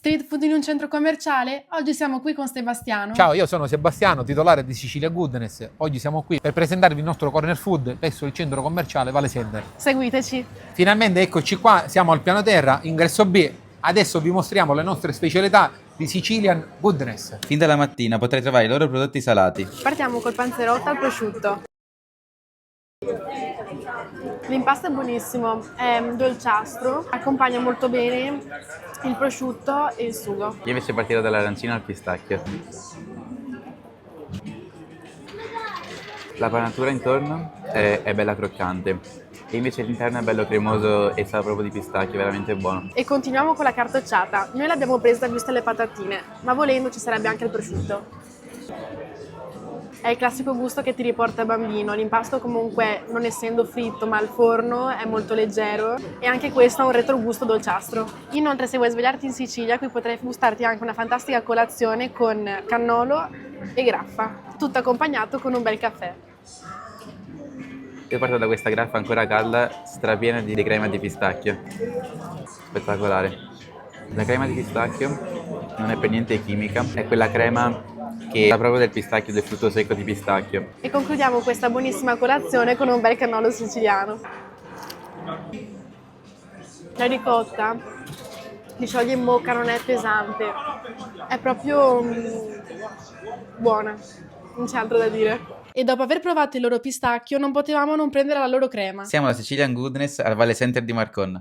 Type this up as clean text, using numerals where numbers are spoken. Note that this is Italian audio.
Street food in un centro commerciale? Oggi siamo qui con Sebastiano. Ciao, io sono Sebastiano, titolare di Sicilia Goodness. Oggi siamo qui per presentarvi il nostro corner food presso il centro commerciale Vale Center. Seguiteci. Finalmente eccoci qua, siamo al piano terra, ingresso B. Adesso vi mostriamo le nostre specialità di Sicilian Goodness. Fin dalla mattina potrai trovare i loro prodotti salati. Partiamo col panzerotto al prosciutto. L'impasto è buonissimo, è dolciastro, accompagna molto bene il prosciutto e il sugo. Io invece partirò dall'arancino al pistacchio. La panatura intorno è bella croccante e invece l'interno è bello cremoso e sa proprio di pistacchio, veramente buono. E continuiamo con la cartocciata. Noi l'abbiamo presa viste le patatine, ma volendo ci sarebbe anche il prosciutto. È il classico gusto che ti riporta bambino. L'impasto comunque, non essendo fritto ma al forno, è molto leggero e anche questo ha un retrogusto dolciastro. Inoltre, se vuoi svegliarti in Sicilia, qui potrai gustarti anche una fantastica colazione con cannolo e graffa, tutto accompagnato con un bel caffè. Io parto da questa graffa ancora calda, strapiena di crema di pistacchio. Spettacolare. La crema di pistacchio non è per niente chimica, è quella crema che sa proprio del pistacchio, del frutto secco di pistacchio. E concludiamo questa buonissima colazione con un bel cannolo siciliano. La ricotta ti scioglie in bocca, non è pesante, è proprio buona, non c'è altro da dire. E dopo aver provato il loro pistacchio non potevamo non prendere la loro crema. Siamo alla Sicilian Goodness al Vale Center di Marconna.